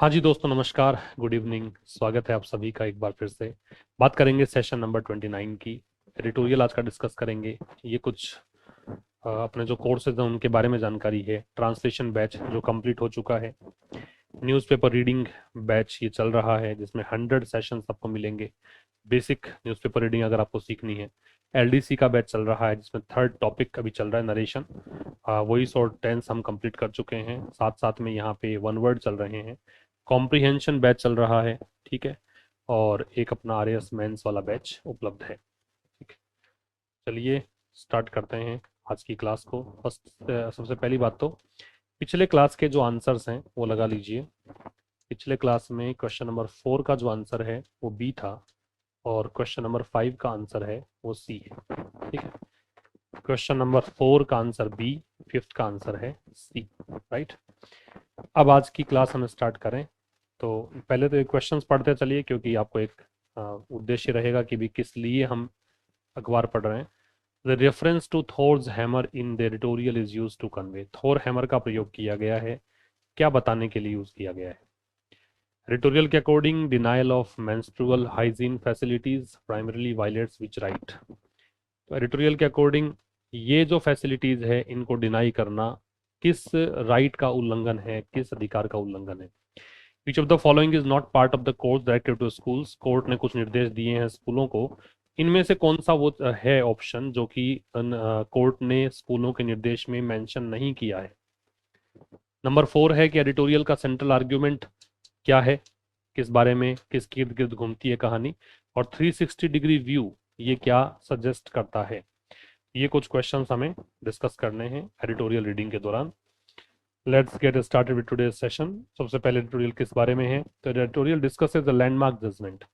हाँ जी दोस्तों, नमस्कार, गुड इवनिंग। स्वागत है आप सभी का एक बार फिर से। बात करेंगे सेशन नंबर 29 की। एडिटोरियल आज का डिस्कस करेंगे। ये कुछ अपने जो कोर्सेज हैं उनके बारे में जानकारी है। ट्रांसलेशन बैच जो कंप्लीट हो चुका है। न्यूज़पेपर रीडिंग बैच ये चल रहा है जिसमें 100 सेशंस आपको मिलेंगे। बेसिक न्यूज़पेपर रीडिंग अगर आपको सीखनी है। एलडीसी का बैच चल रहा है जिसमें थर्ड टॉपिक अभी चल रहा है, नरेशन। वॉइस और टेंस हम कंप्लीट कर चुके हैं। साथ साथ में यहाँ पे वन वर्ड चल रहे हैं। कॉम्प्रिहेंशन बैच चल रहा है, ठीक है। और एक अपना आर एस मेंस वाला बैच उपलब्ध है, ठीक है। चलिए स्टार्ट करते हैं आज की क्लास को। फर्स्ट सबसे पहली बात तो पिछले क्लास के जो आंसर्स हैं वो लगा लीजिए। पिछले क्लास में क्वेश्चन नंबर 4 का जो आंसर है वो बी था, और क्वेश्चन नंबर 5 का आंसर है वो सी है, ठीक है। क्वेश्चन नंबर 4 का आंसर बी, फिफ्थ का आंसर है सी, राइट। अब आज की क्लास हम स्टार्ट करें तो पहले तो क्वेश्चंस पढ़ते चलिए, क्योंकि आपको एक उद्देश्य रहेगा कि भी किस लिए हम अखबार पढ़ रहे हैं। The reference to Thor's hammer in the editorial is use to convey. Thor hammer का प्रयोग किया गया है, क्या बताने के लिए यूज किया गया है। एडिटोरियल के according denial of menstrual hygiene facilities primarily violets which right. तो एडिटोरियल के अकॉर्डिंग ये जो फैसिलिटीज है इनको डिनाई करना किस राइट का उल्लंघन है, किस अधिकार का उल्लंघन है। Which of the following is not part of the course directed to schools. Court ने कुछ निर्देश दिए हैं स्कूलों को, इनमें से कौन सा वो है ऑप्शन जो कि कोर्ट ने स्कूलों के निर्देश में मेंशन नहीं किया है। नंबर 4 है कि एडिटोरियल का सेंट्रल आर्ग्यूमेंट क्या है, किस बारे में, किसके इर्द गिर्द घूमती है कहानी। और 360 डिग्री व्यू ये क्या सजेस्ट करता है। ये कुछ क्वेश्चंस हमें डिस्कस करने हैं एडिटोरियल रीडिंग के दौरान। Let's get started with today's session. सबसे पहले एडिटोरियल किस बारे में है, तो editorial discusses the landmark judgment.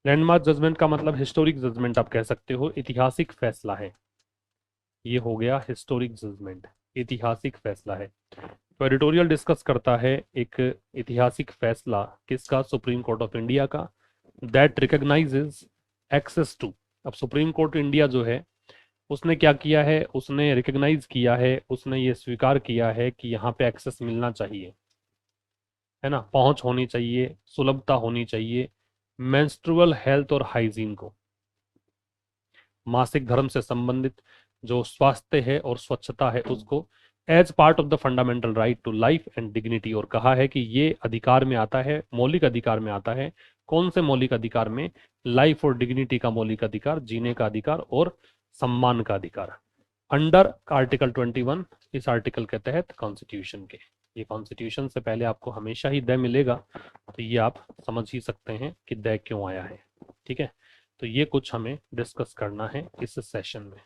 Landmark judgment का मतलब हिस्टोरिक जजमेंट आप कह सकते हो, ऐतिहासिक फैसला है। ये हो गया हिस्टोरिक जजमेंट, ऐतिहासिक फैसला है। तो एडिटोरियल डिस्कस करता है एक ऐतिहासिक फैसला किसका, सुप्रीम कोर्ट ऑफ इंडिया का। That recognises access to. अब सुप्रीम कोर्ट इंडिया जो है उसने क्या किया है, उसने रिकॉग्नाइज किया है, उसने ये स्वीकार किया है कि यहाँ पे एक्सेस मिलना चाहिए, है ना, पहुंच होनी चाहिए, सुलभता होनी चाहिए मेंस्ट्रुअल हेल्थ और हाइजीन को, मासिक धर्म से संबंधित जो स्वास्थ्य है और स्वच्छता है उसको, as part of the fundamental right to life and dignity. और कहा है कि ये अधिकार में आता है, मौलिक अधिकार में आता है। कौन से मौलिक अधिकार में, लाइफ और डिग्निटी का मौलिक अधिकार, जीने का अधिकार और सम्मान का अधिकार, अंडर आर्टिकल 21, इस आर्टिकल के तहत कॉन्स्टिट्यूशन के। ये कॉन्स्टिट्यूशन से पहले आपको हमेशा ही द मिलेगा, तो ये आप समझ ही सकते हैं कि द क्यों आया है, ठीक है। तो ये कुछ हमें डिस्कस करना है इस सेशन में,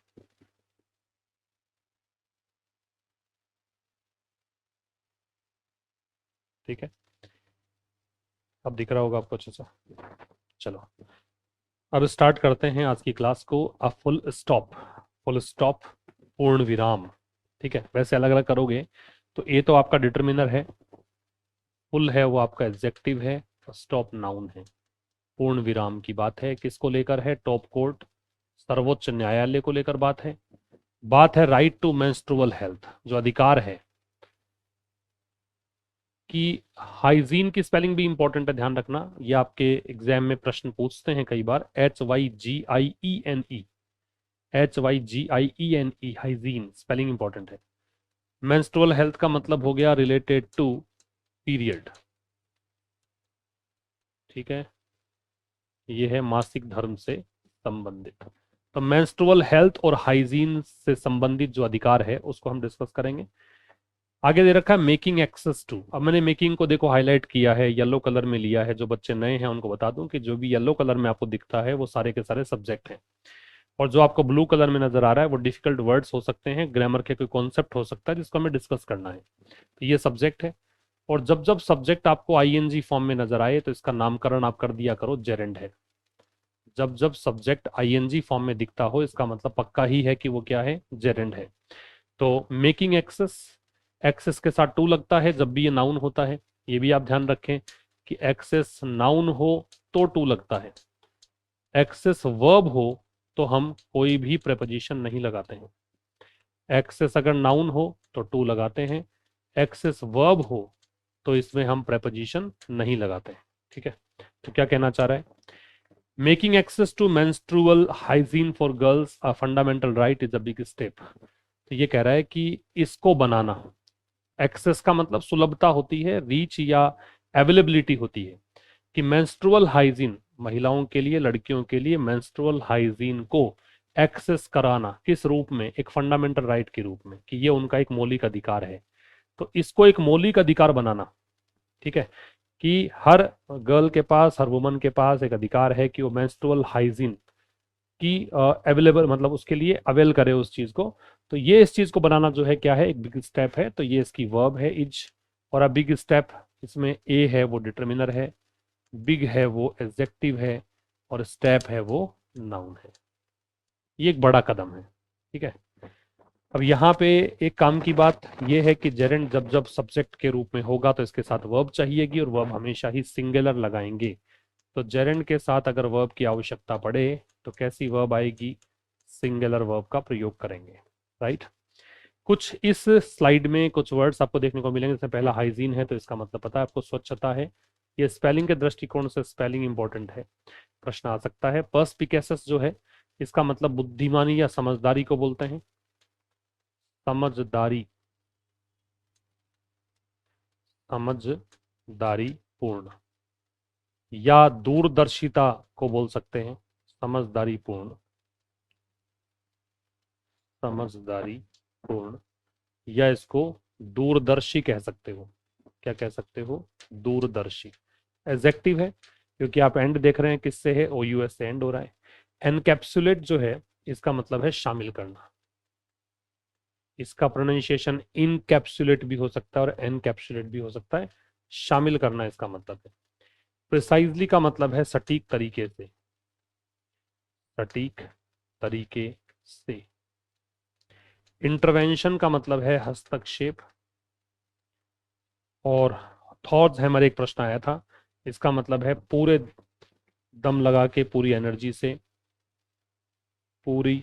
ठीक है। अब दिख रहा होगा आपको अच्छे से। चलो अब स्टार्ट करते हैं आज की क्लास को। A full stop, full stop पूर्ण विराम, ठीक है। वैसे अलग अलग करोगे तो ए तो आपका डिटर्मिनर है, फुल है वो आपका एडजेक्टिव है, स्टॉप नाउन है। पूर्ण विराम की बात है, किसको लेकर है, टॉप कोर्ट, सर्वोच्च न्यायालय को लेकर बात है राइट टू मेंस्ट्रुअल हेल्थ, जो अधिकार है कि हाइजीन की स्पेलिंग भी इंपॉर्टेंट है, ध्यान रखना। ये आपके एग्जाम में प्रश्न पूछते हैं कई बार। HYGIENE, HYGIENE, hygiene spelling important है। मेंस्ट्रुअल हेल्थ का मतलब हो गया रिलेटेड टू पीरियड, ठीक है। ये है मासिक धर्म से संबंधित। तो मेंस्ट्रुअल हेल्थ और हाइजीन से संबंधित जो अधिकार है उसको हम डिस्कस करेंगे। आगे दे रखा है मेकिंग एक्सेस टू। अब मैंने मेकिंग को देखो हाईलाइट किया है, येलो कलर में लिया है। जो बच्चे नए हैं उनको बता दूं कि जो भी येलो कलर में आपको दिखता है वो सारे के सारे सब्जेक्ट हैं, और जो आपको ब्लू कलर में नजर आ रहा है वो डिफिकल्ट वर्ड्स हो सकते हैं, ग्रामर के कोई कॉन्सेप्ट हो सकता है जिसको हमें डिस्कस करना है। तो ये सब्जेक्ट है। और जब जब सब्जेक्ट आपको आईएनजी फॉर्म में नजर आए तो इसका नामकरण आप कर दिया करो जेरेंड है। जब जब सब्जेक्ट आईएनजी फॉर्म में दिखता हो इसका मतलब पक्का ही है कि वो क्या है, जेरेंड है। तो मेकिंग एक्सेस, एक्सेस के साथ टू लगता है जब भी ये नाउन होता है। ये भी आप ध्यान रखें कि एक्सेस नाउन हो तो टू लगता है, एक्सेस वर्ब हो तो हम कोई भी प्रेपोजिशन नहीं लगाते हैं। एक्सेस अगर नाउन हो तो टू लगाते हैं, एक्सेस वर्ब हो तो इसमें हम प्रेपोजिशन नहीं लगाते। ठीक है, तो क्या कहना चाह रहा है, making access to menstrual hygiene for girls a fundamental right is a big step. तो ये कह रहा है कि इसको बनाना, एक्सेस का मतलब सुलभता होती है, रीच या अवेलेबिलिटी होती है, कि मेंस्ट्रुअल हाइजीन, महिलाओं के लिए, लड़कियों के लिए मेंस्ट्रुअल हाइजीन को एक्सेस कराना किस रूप में, एक फंडामेंटल राइट के रूप में, कि ये उनका एक मौलिक अधिकार है। तो इसको एक मौलिक अधिकार बनाना, ठीक है, कि हर गर्ल के पास, हर वुमन के पास एक अधिकार है कि वो मेंस्ट्रुअल हाइजीन की अवेलेबल, मतलब उसके लिए अवेल करे उस चीज को। तो ये इस चीज को बनाना जो है क्या है, एक बिग स्टेप है। तो ये इसकी वर्ब है इज, और अ बिग स्टेप, इसमें ए है वो डिटर्मिनर है, बिग है वो एडजेक्टिव है, और स्टेप है वो नाउन है। ये एक बड़ा कदम है। ठीक है, अब यहाँ पे एक काम की बात यह है कि जेरेंड जब जब सब्जेक्ट के रूप में होगा तो इसके साथ वर्ब चाहिएगी, और वर्ब हमेशा ही सिंगुलर लगाएंगे। तो जेरेंड के साथ अगर वर्ब की आवश्यकता पड़े तो कैसी वर्ब आएगी, सिंगुलर वर्ब का प्रयोग करेंगे। राइट, कुछ इस स्लाइड में कुछ वर्ड्स आपको देखने को मिलेंगे। जैसे पहला हाइजीन है, तो इसका मतलब पता है आपको, स्वच्छता है। ये स्पेलिंग के दृष्टिकोण से स्पेलिंग इंपॉर्टेंट है, प्रश्न आ सकता है। पर्सपिकेसस जो है, इसका मतलब बुद्धिमानी या समझदारी को बोलते हैं, समझदारी, समझदारी पूर्ण, या दूरदर्शिता को बोल सकते हैं, समझदारी पूर्ण, समझदारी पूर्ण, या इसको दूरदर्शी कह सकते हो। क्या कह सकते हो, दूरदर्शी। एडजेक्टिव है, क्योंकि आप एंड देख रहे हैं किससे है, ओ यू एस से एंड हो रहा है। एनकैप्सुलेट जो है, इसका मतलब है शामिल करना। इसका प्रोनाउंसिएशन इनकैप्सुलेट भी हो सकता है और एनकैप्सुलेट भी हो सकता है, शामिल करना इसका मतलब है। प्रिसाइजली का मतलब है सटीक तरीके से, सटीक तरीके से। इंटरवेंशन का मतलब है हस्तक्षेप। और थॉट्स हैमर एक प्रश्न आया था, इसका मतलब है पूरे दम लगा के, पूरी एनर्जी से, पूरी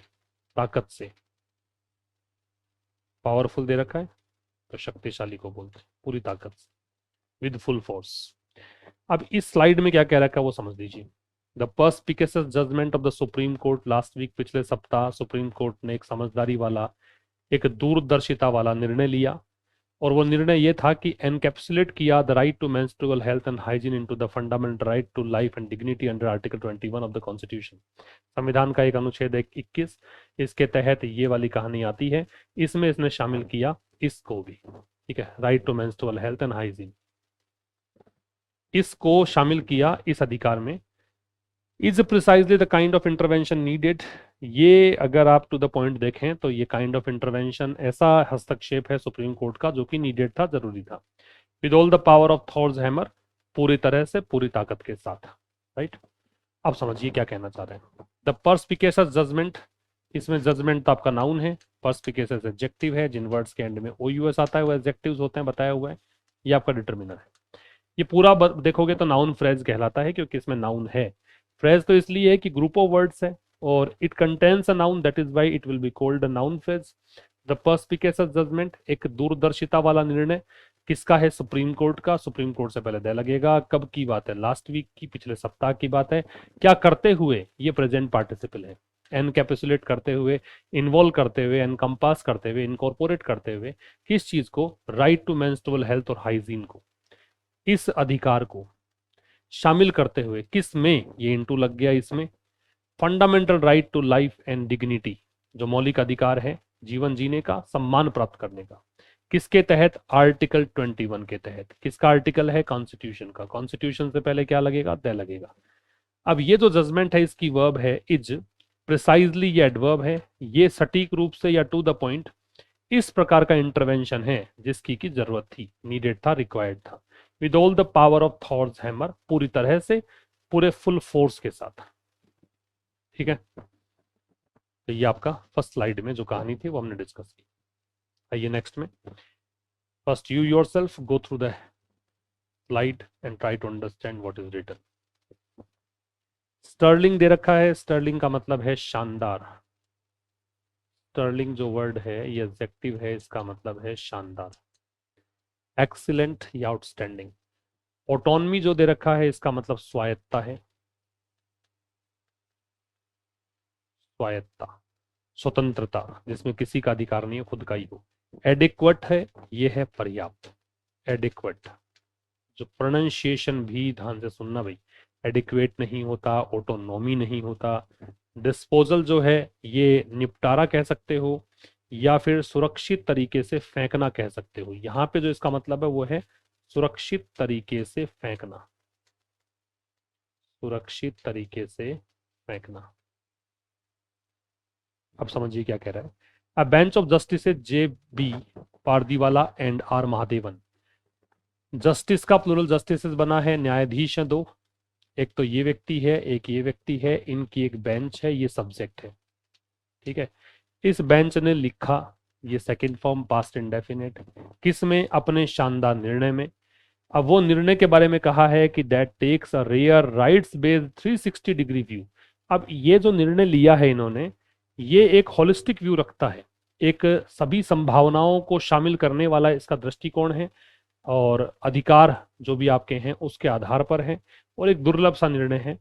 ताकत से। पावरफुल दे रखा है तो शक्तिशाली को बोलते हैं, पूरी ताकत से, विद फुल फोर्स। अब इस स्लाइड में क्या कह रखा है वो समझ लीजिए। The perspicacious judgement of the supreme court last week, पिछले सप्ताह सुप्रीम कोर्ट ने एक समझदारी वाला, एक दूरदर्शिता वाला निर्णय लिया। और वो निर्णय ये था कि एनकैप्सुलेट किया the right to menstrual health and hygiene into the fundamental right to life and dignity under article 21 of the constitution. संविधान का एक अनुच्छेद 21, इसके तहत ये वाली कहानी आती है। इसमें इसने शामिल किया इसको भी। ठीक है, right to menstrual health and hygiene, इसको शामिल किया इस अधिकार में। Is precisely the kind of intervention needed. ये अगर आप टू द पॉइंट देखें तो ये काइंड ऑफ इंटरवेंशन, ऐसा हस्तक्षेप है सुप्रीम कोर्ट का जो कि नीडेड था, जरूरी था। With all the power of थॉर्स hammer, पूरी तरह से, पूरी ताकत के साथ। राइट, अब समझिए क्या कहना चाह रहे हैं। द पर्सपिकेसस जजमेंट, इसमें जजमेंट तो आपका नाउन है, पर्सपिकेसस एडजेक्टिव है, जिन वर्ड्स के एंड में ओ यू एस आता है वो एडजेक्टिव्स होते हैं, बताया हुआ है। ये आपका डिटर्मिनर है। ये पूरा देखोगे तो नाउन फ्रेज कहलाता है, क्योंकि इसमें नाउन है। फ्रेज तो इसलिए है कि ग्रुप ऑफ वर्ड्स है, और it contains a noun, that is why it will be called a noun phrase. The perspicacious judgment, एक दूरदर्शिता वाला निर्णय, किसका है, सुप्रीम कोर्ट का। सुप्रीम कोर्ट से पहले दे लगेगा, कब की बात है, लास्ट वीक की, पिछले सप्ताह की बात है। क्या करते हुए, ये प्रेजेंट पार्टिसिपल है, एनकैप्सुलेट करते हुए, इन्वॉल्व करते हुए, एनकम्पास करते हुए, इनकॉर्पोरेट करते हुए, किस चीज को, राइट टू मेंस्ट्रुअल हेल्थ और हाइजीन को, इस अधिकार को शामिल करते हुए, किस में, ये इंटू लग गया इसमें, fundamental right to life and dignity, जो मौलिक अधिकार है जीवन जीने का, सम्मान प्राप्त करने का। किसके तहत, आर्टिकल 21 के तहत। किसका आर्टिकल है, कॉन्स्टिट्यूशन का। कॉन्स्टिट्यूशन से पहले क्या लगेगा, द लगेगा। अब ये जो जजमेंट है, इसकी वर्ब है इज। प्रिसाइजली ये एडवर्ब है, ये सटीक रूप से या टू द पॉइंट इस प्रकार का इंटरवेंशन है जिसकी की जरूरत थी, नीडेड था, रिक्वायर्ड था। With all the power of थॉर्स hammer, पूरी तरह से, पूरे फुल फोर्स के साथ। ठीक है, तो ये आपका फर्स्ट स्लाइड में जो कहानी थी वो हमने डिस्कस की। आइए नेक्स्ट में, first you yourself go through the slide and try to understand what is written. Sterling दे रखा है, स्टर्लिंग का मतलब है शानदार। स्टर्लिंग जो वर्ड है ये एडजेक्टिव है, इसका मतलब है शानदार। एक्सीलेंट या आउटस्टैंडिंग। ऑटोनमी जो दे रखा है इसका मतलब स्वायत्ता है, स्वायत्ता, स्वतंत्रता, जिसमें किसी का अधिकार नहीं हो, खुद का ही हो। एडिक्वेट है, ये है पर्याप्त। एडिक्वेट, जो प्रोनाउंसिएशन भी ध्यान से सुनना भाई, एडिक्वेट नहीं होता, ऑटोनॉमी नहीं होता। डिस्पोजल जो है ये निपटारा कह सकते हो या फिर सुरक्षित तरीके से फेंकना कह सकते हो। यहां पे जो इसका मतलब है वो है सुरक्षित तरीके से फेंकना, सुरक्षित तरीके से फेंकना। अब समझिए क्या कह रहा है। A bench of justice J B Pardiwala and R Mahadevan. Justice का प्लूरल जस्टिसेस बना है, न्यायाधीश हैं दो, एक तो ये व्यक्ति है, एक ये व्यक्ति है, इनकी एक बेंच है, ये सब्जेक्ट है। ठीक है, इस बेंच ने लिखा, ये सेकंड फॉर्म पास्ट इंडेफिनिट, किस में, अपने शानदार निर्णय में। अब वो निर्णय के बारे में कहा है कि that takes a rare rights based 360 degree व्यू। अब ये जो निर्णय लिया है इन्होंने, ये एक होलिस्टिक व्यू रखता है, एक सभी संभावनाओं को शामिल करने वाला इसका दृष्टिकोण है, और अधिकार जो भी आपके हैं उसके आधार पर है, और एक दुर्लभ सा निर्णय है।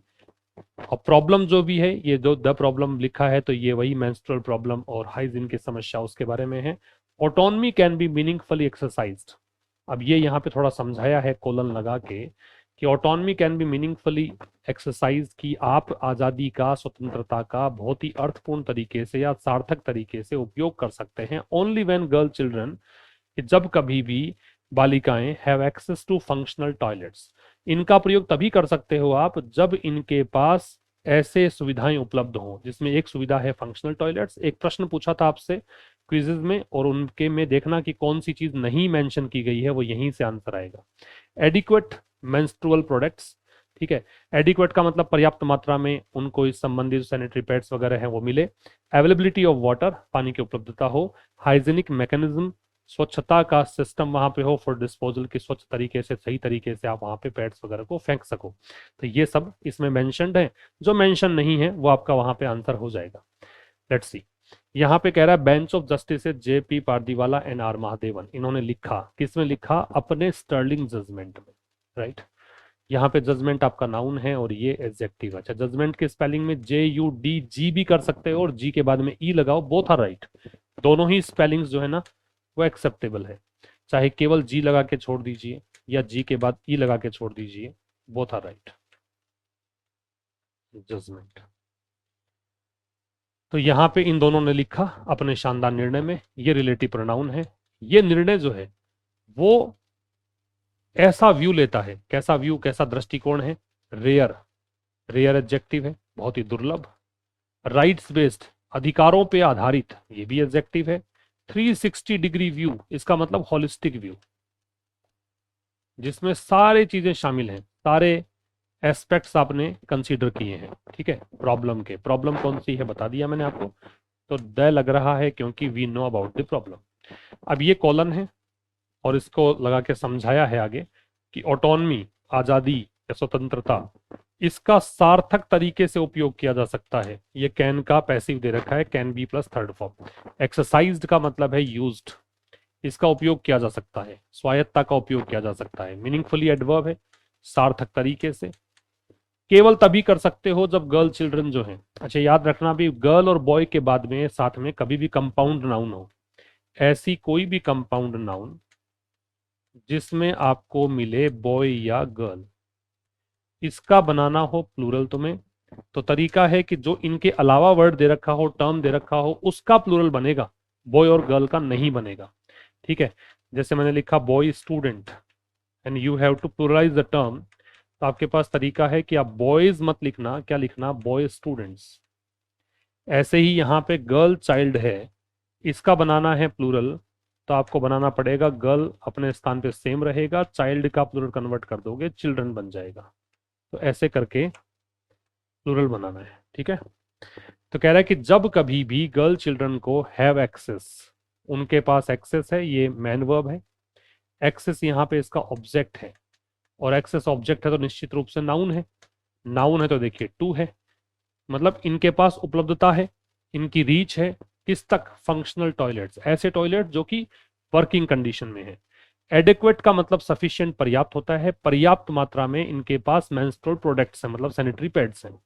और प्रॉब्लम जो भी है, ये जो द प्रॉब्लम लिखा है तो ये वही मेंस्ट्रुअल प्रॉब्लम और हाइजीन की समस्या उसके बारे में है। Autonomy can be meaningfully exercised. अब ये यहाँ पे थोड़ा समझाया है कोलन लगा के कि autonomy can be meaningfully exercise, की आप आज़ादी का, स्वतंत्रता का बहुत ही अर्थपूर्ण तरीके से या सार्थक तरीके से उपयोग कर सकते हैं ओनली व्हेन गर्ल चिल्ड्रन, जब कभी भी बालिकाएं have access to functional toilets. इनका प्रयोग तभी कर सकते हो आप जब इनके पास ऐसे सुविधाएं उपलब्ध हों, जिसमें एक सुविधा है फंक्शनल टॉयलेट्स। एक प्रश्न पूछा था आपसे क्विजेज में, और उनके में देखना कि कौन सी चीज नहीं मेंशन की गई है, वो यहीं से आंसर आएगा। एडिक्वेट मेंस्ट्रुअल प्रोडक्ट्स, ठीक है, एडिक्वेट का मतलब पर्याप्त मात्रा में उनको इस संबंधित सैनिटरी पैड्स वगैरह हैं वो मिले। अवेलेबिलिटी ऑफ वाटर, पानी की उपलब्धता हो। हाइजीनिक मैकेनिज्म, स्वच्छता का सिस्टम वहां पे हो फॉर डिस्पोजल, की स्वच्छ तरीके से, सही तरीके से आप वहां पे पैड्स वगैरह को फेंक सको। तो ये सब इसमें मेंशनड है, जो मेंशन नहीं है वो आपका वहां पे आंसर हो जाएगा। लेट्स सी, यहाँ पे कह रहा है bench of justice J P Pardiwala and R Mahadevan, इन्होंने लिखा, किसमें लिखा, अपने स्टर्लिंग जजमेंट में, राइट। यहाँ पे जजमेंट आपका नाउन है और ये एडजेक्टिव। अच्छा, जजमेंट के स्पेलिंग में JUDG भी कर सकते हो और जी के बाद में ई लगाओ, बोथ आर राइट। दोनों ही स्पेलिंग्स जो है ना वो एक्सेप्टेबल है, चाहे केवल जी लगा के छोड़ दीजिए या जी के बाद ई लगा के छोड़ दीजिए, बोथ आर राइट। जजमेंट, तो यहाँ पे इन दोनों ने लिखा अपने शानदार निर्णय में, ये रिलेटिव प्रोनाउन है। ये निर्णय जो है वो ऐसा व्यू लेता है, कैसा व्यू, कैसा दृष्टिकोण है, रेयर, रेयर एडजेक्टिव है, बहुत ही दुर्लभ। राइट्स बेस्ड, अधिकारों पे आधारित, ये भी एडजेक्टिव है। 360 डिग्री व्यू, इसका मतलब होलिस्टिक व्यू, जिसमें सारे चीजें शामिल हैं, सारे एस्पेक्ट्स आपने कंसीडर किए हैं। ठीक है, प्रॉब्लम के, प्रॉब्लम कौन सी है बता दिया मैंने आपको, तो द लग रहा है क्योंकि we know about the problem. अब ये कॉलन है और इसको लगा के समझाया है आगे कि ऑटोनमी, आजादी या स्वतंत्रता, इसका सार्थक तरीके से उपयोग किया जा सकता है। ये कैन का पैसिव दे रखा है, can be plus third form. Exercised का मतलब है यूज्ड, इसका उपयोग किया जा सकता है। स्वायत्ता का उपयोग किया जा सकता है, मीनिंगफुली एडवर्ब है, सार्थक तरीके से। केवल तभी कर सकते हो जब गर्ल चिल्ड्रन जो है, अच्छा याद रखना भी, गर्ल और बॉय के बाद में साथ में कभी भी कंपाउंड नाउन हो, ऐसी कोई भी कंपाउंड नाउन जिसमें आपको मिले बॉय या गर्ल, इसका बनाना हो प्लूरल तुम्हें, तो तरीका है कि जो इनके अलावा वर्ड दे रखा हो, टर्म दे रखा हो, उसका प्लूरल बनेगा, बॉय और गर्ल का नहीं बनेगा। ठीक है, जैसे मैंने लिखा boy student and you have to pluralise the term, तो आपके पास तरीका है कि आप बॉयज मत लिखना, क्या लिखना, बॉय स्टूडेंट्स। ऐसे ही यहाँ पे गर्ल चाइल्ड है, इसका बनाना है प्लूरल, तो आपको बनाना पड़ेगा, गर्ल अपने स्थान पे सेम रहेगा, चाइल्ड का प्लूरल कन्वर्ट कर दोगे, चिल्ड्रन बन जाएगा। तो ऐसे करके प्लूरल बनाना है। ठीक है, तो कह रहा है कि जब कभी भी गर्ल चिल्ड्रन को हैव एक्सेस, उनके पास एक्सेस है, ये मैन वर्ब है। एक्सेस यहाँ पे इसका ऑब्जेक्ट है, और एक्सेस ऑब्जेक्ट है तो निश्चित रूप से नाउन है। नाउन है तो देखिए टू है, मतलब इनके पास उपलब्धता है, इनकी रीच है, किस तक, फंक्शनल टॉयलेट्स, ऐसे टॉयलेट जो कि वर्किंग कंडीशन में है। एडिक्वेट का मतलब सफिशिएंट, पर्याप्त होता है, पर्याप्त मात्रा में इनके पास मेंस्ट्रुअल प्रोडक्ट्स हैं, मतलब सैनिटरी पैड्स हैं।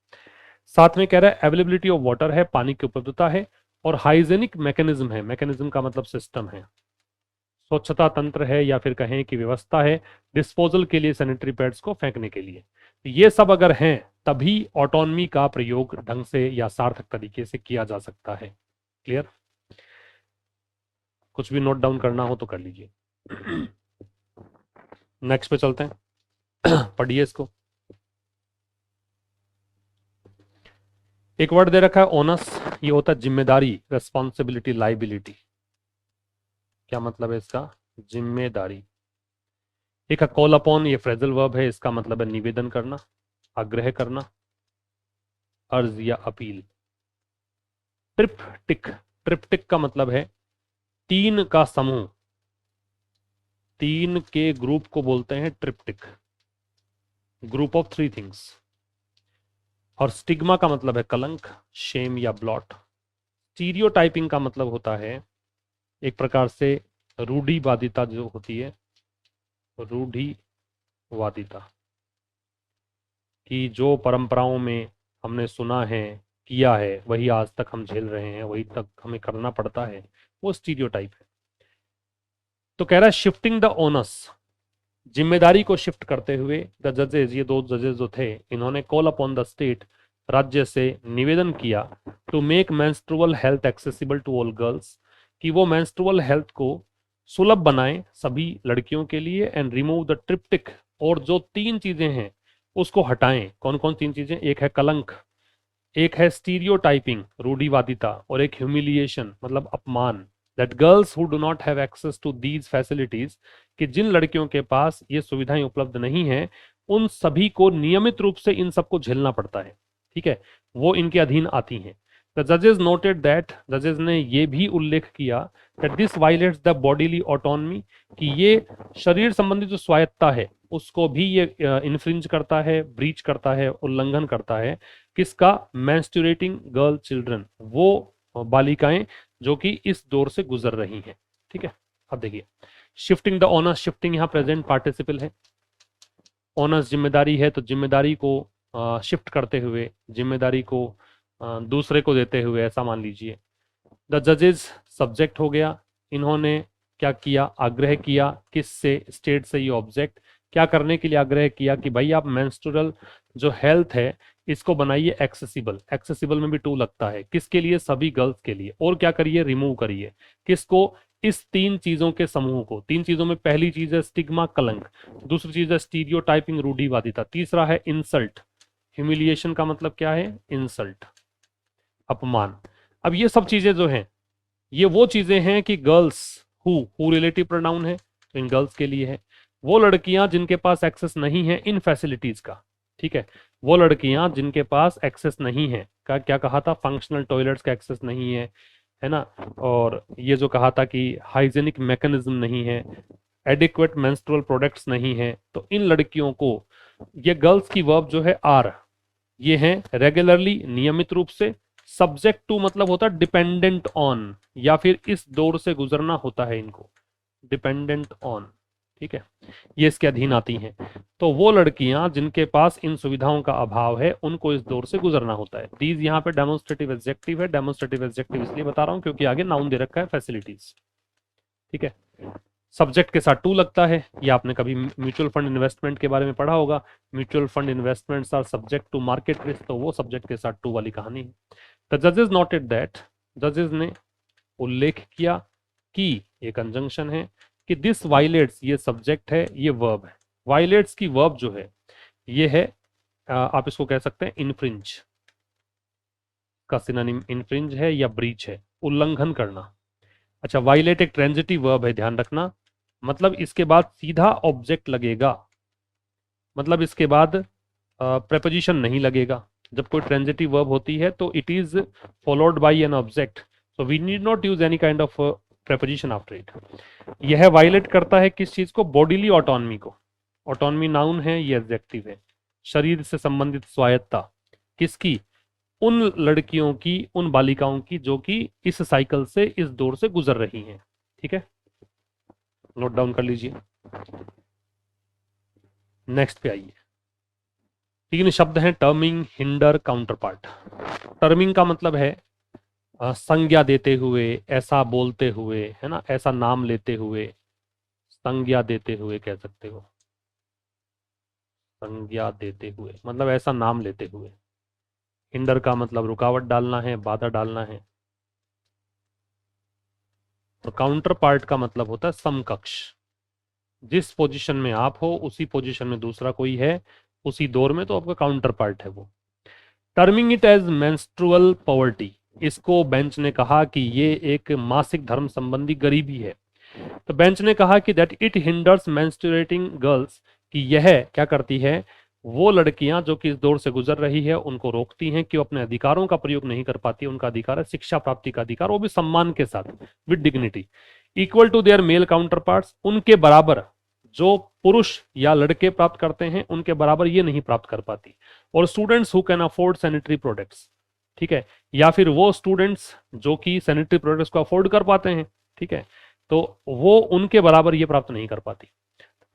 साथ में कह रहा है अवेलेबिलिटी ऑफ वाटर है, पानी की उपलब्धता है, और हाइजेनिक मैकेनिज्म है, मैकेनिज्म का मतलब सिस्टम है, स्वच्छता तंत्र है या फिर कहें कि व्यवस्था है डिस्पोजल के लिए, सैनिटरी पैड्स को फेंकने के लिए। ये सब अगर हैं तभी ऑटोनमी का प्रयोग ढंग से या सार्थक तरीके से किया जा सकता है। क्लियर? कुछ भी नोट डाउन करना हो तो कर लीजिए। नेक्स्ट पे चलते हैं। पढ़िए इसको। एक वर्ड दे रखा है ओनस, ये होता है जिम्मेदारी, रेस्पॉन्सिबिलिटी, लाइबिलिटी। क्या मतलब है इसका? जिम्मेदारी। एक है कॉल अपॉन, ये फ्रेजल वर्ब है, इसका मतलब है निवेदन करना, आग्रह करना, अर्ज या अपील। ट्रिप्टिक, ट्रिप्टिक का मतलब है तीन का समूह, तीन के ग्रुप को बोलते हैं ट्रिप्टिक, ग्रुप ऑफ थ्री थिंग्स। और स्टिग्मा का मतलब है कलंक, शेम या ब्लॉट। स्टीरियोटाइपिंग का मतलब होता है एक प्रकार से रूढ़िवादिता जो होती है, रूढ़िवादिता, कि जो परंपराओं में हमने सुना है, किया है, वही आज तक हम झेल रहे हैं, वही तक हमें करना पड़ता है, वो स्टीरियोटाइप है। तो कह रहा है शिफ्टिंग द ओनस, जिम्मेदारी को शिफ्ट करते हुए, द जजेस, ये दो जजेस जो थे, इन्होंने कॉल अपॉन द स्टेट, राज्य से निवेदन किया, to make menstrual health accessible to all girls, कि वो मेंस्ट्रुअल हेल्थ को सुलभ बनाएं सभी लड़कियों के लिए, एंड रिमूव द ट्रिप्टिक, और जो तीन चीजें हैं उसको हटाएं। कौन कौन तीन चीजें? एक है कलंक, एक है स्टीरियोटाइपिंग, रूढ़िवादिता, और एक ह्यूमिलिएशन मतलब अपमान, that girls who do not have access to these facilities, कि जिन लड़कियों के पास ये सुविधाएं उपलब्ध नहीं है, उन सभी को नियमित रूप से इन सबको झेलना पड़ता है, ठीक है, वो इनके अधीन आती हैं। द जजेस नोटेड दैट, जजेस ने ये भी उल्लेख किया, that this violets the bodily autonomy, कि ये शरीर संबंधी जो स्वायत्ता है उसको भी ये इन्फ्रिंज करता है, ब्रीच करता है, उल्लंघन करता है। किसका? मेंस्ट्रुएटिंग गर्ल चिल्ड्रन, वो बालिकाएं जो कि इस दौर से गुजर रही हैं, ठीक है। अब देखिए शिफ्टिंग द ओनस, शिफ्टिंग यहाँ प्रेजेंट पार्टिसिपल है, ओनस जिम्मेदारी है, तो जिम्मेदारी को शिफ्ट करते हुए, जिम्मेदारी को दूसरे को देते हुए, ऐसा मान लीजिए। द जजेस सब्जेक्ट हो गया, इन्होंने क्या किया? आग्रह किया, किससे? स्टेट से। ये ऑब्जेक्ट क्या करने के लिए आग्रह किया? कि भाई आप मेंस्ट्रुअल जो हेल्थ है इसको बनाइए एक्सेसिबल, एक्सेसिबल में भी टू लगता है, किसके लिए? सभी गर्ल्स के लिए। और क्या करिए? रिमूव करिए, किसको? इस तीन चीजों के समूह को। तीन चीजों में पहली चीज है स्टिग्मा, कलंक, दूसरी चीज है स्टीरियोटाइपिंग, रूढ़िवादिता, तीसरा है इंसल्ट, ह्यूमिलिएशन का मतलब क्या है? इंसल्ट, अपमान। अब ये सब चीजें जो हैं, ये वो चीजें हैं कि गर्ल्स, हु रिलेटिव प्रोनाउन है तो इन गर्ल्स के लिए है। वो लड़कियां जिनके पास एक्सेस नहीं है इन फैसिलिटीज का, ठीक है, वो लड़कियां जिनके पास एक्सेस नहीं है, का क्या कहा था? फंक्शनल टॉयलेट्स का एक्सेस नहीं है ना, और ये जो कहा था कि हाइजेनिक मैकेनिज्म नहीं है, एडिक्वेट मेंस्ट्रुअल प्रोडक्ट्स नहीं है, तो इन लड़कियों को, ये गर्ल्स की वर्ब जो है आर, ये है रेगुलरली, नियमित रूप से, सब्जेक्ट टू मतलब होता है डिपेंडेंट ऑन, या फिर इस दौर से गुजरना होता है इनको, डिपेंडेंट ऑन, ठीक है, ये इसके अधीन आती हैं। तो वो लड़कियां जिनके पास इन सुविधाओं का अभाव है उनको इस दौर से गुजरना होता है। दीज यहाँ पे डेमोन्स्ट्रेटिव एडजेक्टिव है, डेमोन्स्ट्रेटिव एडजेक्टिव इसलिए बता रहा हूं क्योंकि आगे नाउन दे रखा है फैसिलिटीज, ठीक है। सब्जेक्ट के साथ टू लगता है, ये आपने कभी म्यूचुअल फंड इन्वेस्टमेंट के बारे में पढ़ा होगा, mutual fund investments are subject to market risk, तो वो सब्जेक्ट के साथ टू वाली कहानी है। द जजेस नोटेड दैट, जजेस ने उल्लेख किया कि, ये कंजंक्शन है, कि दिस वायलेट्स, ये सब्जेक्ट है, ये वर्ब है, वायलेट्स की वर्ब जो है ये है, आप इसको कह सकते हैं इनफ्रिंज का सिनोनिम इनफ्रिंज है या ब्रीच है, उल्लंघन करना। अच्छा, वायलेट एक ट्रांजिटिव वर्ब है, ध्यान रखना, मतलब इसके बाद सीधा ऑब्जेक्ट लगेगा, मतलब इसके बाद प्रेपोजिशन नहीं लगेगा। जब कोई ट्रांजिटिव वर्ब होती है तो it is followed by an object, so we need not use any kind of preposition after it. यह वायलेट करता है किस चीज को? बॉडीली ऑटोनमी को। ऑटोनमी नाउन है, ये एडजेक्टिव है। शरीर से संबंधित स्वायत्ता किसकी? उन लड़कियों की, उन बालिकाओं की जो कि इस साइकिल से, इस दौर से गुजर रही हैं, ठीक है, नोट डाउन कर लीजिए। नेक्स्ट पे आइए। 3 शब्द हैं, terming, hinder, counter part. Terming का मतलब है संज्ञा देते हुए, ऐसा बोलते हुए, है ना, ऐसा नाम लेते हुए, संज्ञा देते हुए कह सकते हो, संज्ञा देते हुए मतलब ऐसा नाम लेते हुए। हिंडर का मतलब रुकावट डालना है, बाधा डालना है। और काउंटर पार्ट का मतलब होता है समकक्ष। जिस पोजीशन में आप हो उसी पोजीशन में दूसरा कोई है उसी दौर में, तो आपका काउंटर पार्ट है वो। Terming it as menstrual poverty, इसको बेंच ने कहा कि ये एक मासिक धर्म संबंधी गरीबी है। तो बेंच ने कहा कि that it hinders menstruating girls, कि यह क्या करती है, वो लड़कियां जो कि इस दौर से गुजर रही है उनको रोकती हैं कि वो अपने अधिकारों का प्रयोग नहीं कर पाती। उनका अधिकार है शिक्षा प्राप्ति का अधिकार, वो भी सम्मान के साथ, with dignity, equal to their male counter parts, उनके बराबर जो पुरुष या लड़के प्राप्त करते हैं उनके बराबर ये नहीं प्राप्त कर पाती। और students who can afford sanitary products, ठीक है, या फिर वो स्टूडेंट्स जो कि सैनिटरी प्रोडक्ट्स को अफोर्ड कर पाते हैं, ठीक है, तो वो उनके बराबर ये प्राप्त नहीं कर पाती।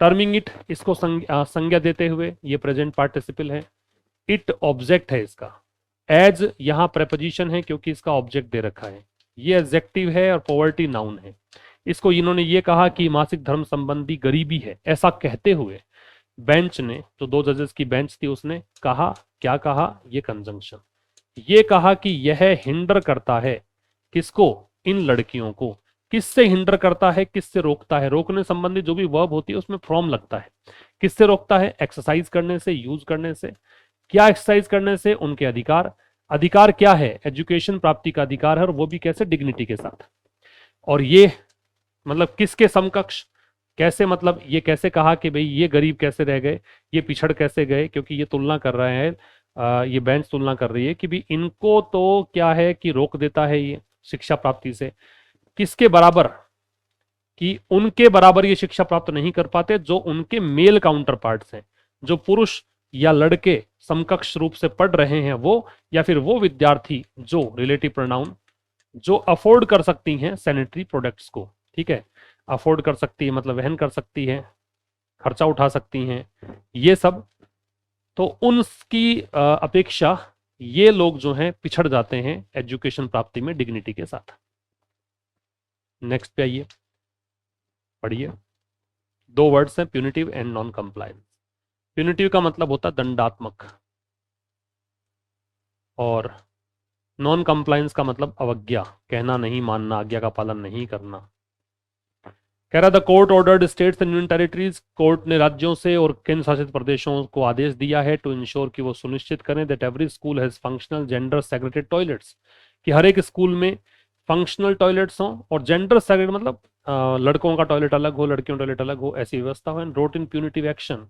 टर्मिंग इट, इसको संज्ञा देते हुए, ये प्रेजेंट पार्टिसिपल है। इट ऑब्जेक्ट है इसका, एज यहां प्रेपोजिशन है क्योंकि इसका ऑब्जेक्ट दे रखा है, ये एडजेक्टिव है और पॉवर्टी नाउन है। इसको इन्होंने ये कहा कि मासिक धर्म संबंधी गरीबी है, ऐसा कहते हुए बेंच ने, जो 2 जजेस की बेंच थी, उसने कहा, क्या कहा, ये कंजंक्शन, ये कहा कि यह हिंडर करता है, किसको, इन लड़कियों को। किससे हिंडर करता है, किससे रोकता है, रोकने संबंधी जो भी वर्ब होती है उसमें फ्रॉम लगता है। किससे रोकता है, एक्सरसाइज करने से, यूज करने से। क्या एक्सरसाइज करने से, उनके अधिकार। अधिकार क्या है, एजुकेशन प्राप्ति का अधिकार है, और वो भी कैसे, डिग्निटी के साथ। और ये मतलब किसके समकक्ष, कैसे, मतलब ये कैसे कहा कि भाई ये गरीब कैसे रह गए, ये पिछड़ कैसे गए, क्योंकि ये तुलना कर रहे हैं, ये बेंच तुलना कर रही है कि भी इनको तो क्या है कि रोक देता है ये शिक्षा प्राप्ति से, किसके बराबर, कि उनके बराबर ये शिक्षा प्राप्त नहीं कर पाते जो उनके मेल काउंटर पार्ट्स हैं, जो पुरुष या लड़के समकक्ष रूप से पढ़ रहे हैं वो, या फिर वो विद्यार्थी जो रिलेटिव प्रोनाउन, जो अफोर्ड कर सकती हैं सैनिटरी प्रोडक्ट्स को, ठीक है, अफोर्ड कर सकती है मतलब वहन कर सकती है, खर्चा उठा सकती हैं, ये सब, तो उनकी अपेक्षा ये लोग जो हैं पिछड़ जाते हैं एजुकेशन प्राप्ति में डिग्निटी के साथ। नेक्स्ट पे आइए, पढ़िए। 2 वर्ड्स हैं, punitive and non compliance. Punitive का मतलब होता है दंडात्मक, और नॉन कंप्लायंस का मतलब अवज्ञा, कहना नहीं मानना, आज्ञा का पालन नहीं करना। कह रहा the court ordered states and union territories, court ने राज्यों से और केंद्र शासित प्रदेशों को आदेश दिया है टू इंश्योर कि वो सुनिश्चित करें that every school has functional gender segregated toilets, कि हर एक स्कूल में फंक्शनल टॉयलेट्स हों, और जेंडर सेग्रेगेट मतलब लड़कों का टॉयलेट अलग हो, लड़कियों का टॉयलेट अलग हो, ऐसी व्यवस्था हो। And wrote in punitive action,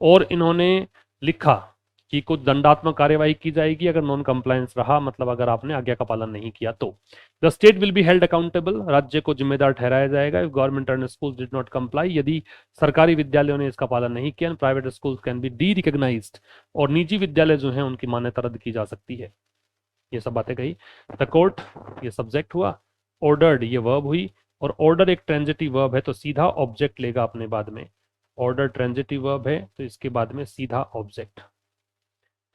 और इन्होंने लिखा कि कुछ दंडात्मक कार्यवाही की जाएगी अगर नॉन कंप्लायंस रहा, मतलब अगर आपने आज्ञा का पालन नहीं किया तो। The state will be held accountable, राज्य को जिम्मेदार ठहराया जाएगा if government and school did not comply, यदि सरकारी विद्यालयों ने इसका पालन नहीं किया। Private school can be derecognised, और निजी विद्यालय जो हैं उनकी मान्यता रद्द की जा सकती है। ये सब बातें कही। द कोर्ट, ये सब्जेक्ट हुआ, ऑर्डर्ड ये वर्ब हुई, और ऑर्डर एक ट्रांजिटिव वर्ब है तो सीधा ऑब्जेक्ट लेगा अपने बाद में। ऑर्डर ट्रांजिटिव वर्ब है तो इसके बाद में सीधा ऑब्जेक्ट,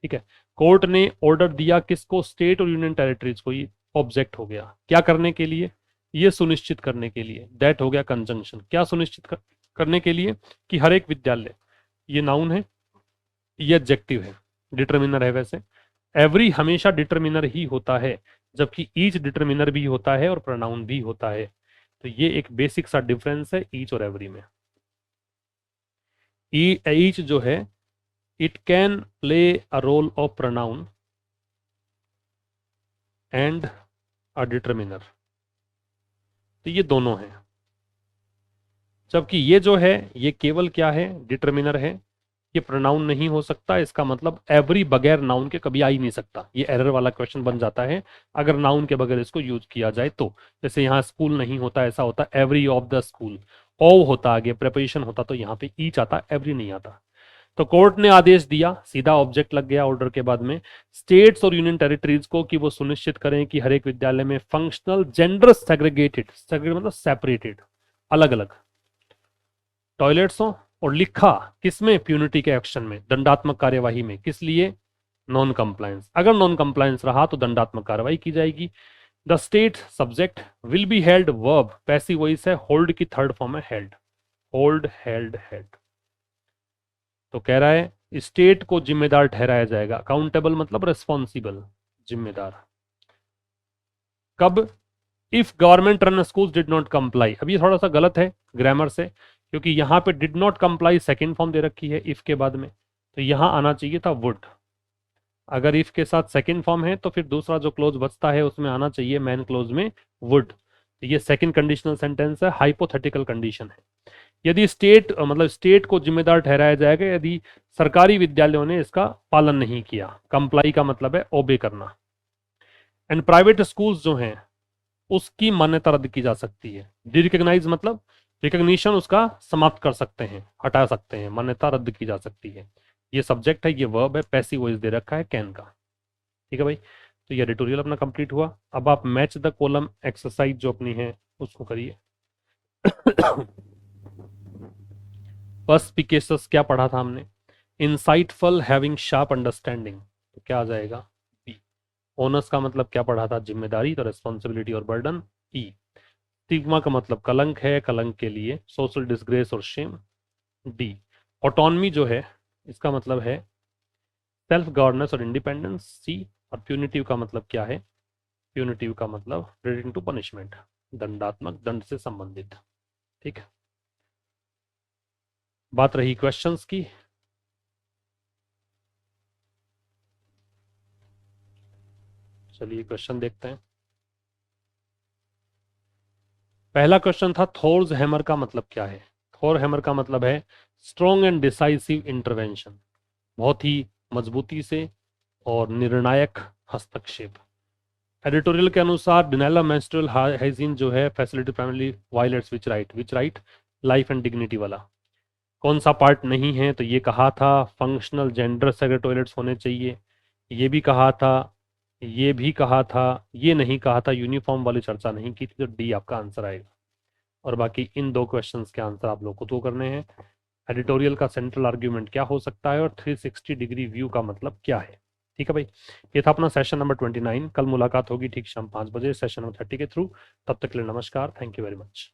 ठीक है। कोर्ट ने ऑर्डर दिया किसको, स्टेट और यूनियन टेरिटरीज को, ये ऑब्जेक्ट हो गया। क्या करने के लिए, ये सुनिश्चित करने के लिए, दैट हो गया कंजंक्शन। क्या सुनिश्चित करने के लिए, कि हर एक विद्यालय, ये नाउन है, ये एडजेक्टिव है, डिटरमिनर है वैसे। एवरी हमेशा डिटरमिनर ही होता है, जबकि ईच डिटरमिनर भी होता है और प्रोनाउन भी होता है। तो ये एक बेसिक सा डिफरेंस है ईच और एवरी में। ईच जो है, it can play a role of pronoun and a determiner, तो ये दोनों हैं। जबकि ये जो है, ये केवल क्या है, डिटरमिनर है, ये प्रोनाउन नहीं हो सकता। इसका मतलब एवरी बगैर नाउन के कभी आ ही नहीं सकता। ये एरर वाला क्वेश्चन बन जाता है अगर नाउन के बगैर इसको यूज किया जाए तो। जैसे यहाँ स्कूल नहीं होता, ऐसा होता एवरी ऑफ द स्कूल, ओ होता आगे, प्रेपोजिशन होता तो यहाँ पे ईच आता, एवरी नहीं आता। तो कोर्ट ने आदेश दिया, सीधा ऑब्जेक्ट लग गया ऑर्डर के बाद में, स्टेट्स और यूनियन टेरिटरीज को कि वो सुनिश्चित करें कि हर एक विद्यालय में फंक्शनल जेंडर सेग्रीगेटेड, सेग्रीगेटेड मतलब सेपरेटेड, अलग अलग, टॉयलेट्स हो, और लिखा किसमें, प्यूनिटी के एक्शन में, दंडात्मक कार्यवाही में, किस लिए, नॉन कंप्लायंस। अगर नॉन कंप्लायंस रहा तो दंडात्मक कार्रवाई की जाएगी। The state subject will be held, verb passive voice है, होल्ड की थर्ड फॉर्म है हेल्ड, होल्ड, हेल्ड, हेल्ड। तो कह रहा है स्टेट को जिम्मेदार ठहराया जाएगा, अकाउंटेबल मतलब रिस्पॉन्सिबल, जिम्मेदार। कब, if government run school did not comply. अब ये थोड़ा सा गलत है ग्रामर से, क्योंकि यहां पे did not comply second form दे रखी है इफ के बाद में, तो यहां आना चाहिए था वुड। अगर इफ के साथ सेकेंड फॉर्म है तो फिर दूसरा जो क्लोज बचता है उसमें आना चाहिए मैन क्लोज में वुड। ये सेकंड कंडीशनल सेंटेंस है, हाइपोथेटिकल कंडीशन है। यदि स्टेट मतलब स्टेट को जिम्मेदार ठहराया जाएगा यदि सरकारी विद्यालयों ने इसका पालन नहीं किया। कंप्लाई का मतलब है ओबे करना। एंड प्राइवेट स्कूल्स जो हैं उसकी मान्यता रद्द की जा सकती है। डिरिकग्नाइज मतलब रिकग्निशन उसका समाप्त कर सकते हैं, हटा सकते हैं, मान्यता रद्द की जा सकती है। ये सब्जेक्ट है, ये वर्ब है, पैसिव वॉइस दे रखा है कैन का। ठीक है भाई, तो ये एडिटोरियल अपना कंप्लीट हुआ। अब आप मैच द कॉलम एक्सरसाइज जो अपनी है उसको करिए। पर्सपिकेशस क्या पढ़ा था हमने, इंसाइटफुल, हैविंग शार्प अंडरस्टैंडिंग, तो क्या आ जाएगा बी। ओनर्स का मतलब क्या पढ़ा था, जिम्मेदारी, तो रिस्पॉन्सिबिलिटी और बर्डन ई। स्टिग्मा का मतलब कलंक है, कलंक के लिए सोशल डिसग्रेस और शेम डी। ऑटोनमी जो है इसका मतलब है सेल्फ गवर्नेंस और इंडिपेंडेंस सी। और प्यूनिटिव का मतलब क्या है, प्यूनिटिव का मतलब रिलेटिंग टू पनिशमेंट, दंडात्मक, दंड से संबंधित। ठीक है, बात रही क्वेश्चंस की। चलिए क्वेश्चन देखते हैं। पहला क्वेश्चन था थोर्स हैमर का मतलब क्या है। थोर हैमर का मतलब है स्ट्रॉन्ग एंड डिसाइसिव इंटरवेंशन, बहुत ही मजबूती से और निर्णायक हस्तक्षेप। एडिटोरियल के अनुसार डिनाइल ऑफ मेंस्ट्रुअल हाइजीन जो है facility primarily violets which right, life and dignity वाला। कौन सा पार्ट नहीं है, तो ये कहा था फंक्शनल जेंडर सेग्रेगेटेड टॉयलेट्स होने चाहिए, ये भी कहा था, ये भी कहा था, ये नहीं कहा था, यूनिफॉर्म वाली चर्चा नहीं की थी, तो डी आपका आंसर आएगा। और बाकी इन दो क्वेश्चंस के आंसर आप लोग को तो करने हैं। एडिटोरियल का सेंट्रल आर्ग्यूमेंट क्या हो सकता है और 360 डिग्री व्यू का मतलब क्या है। ठीक है भाई, ये था अपना सेशन नंबर 29। कल मुलाकात होगी ठीक शाम 5 बजे सेशन नंबर 30 के थ्रू। तब तक के लिए नमस्कार, थैंक यू वेरी मच।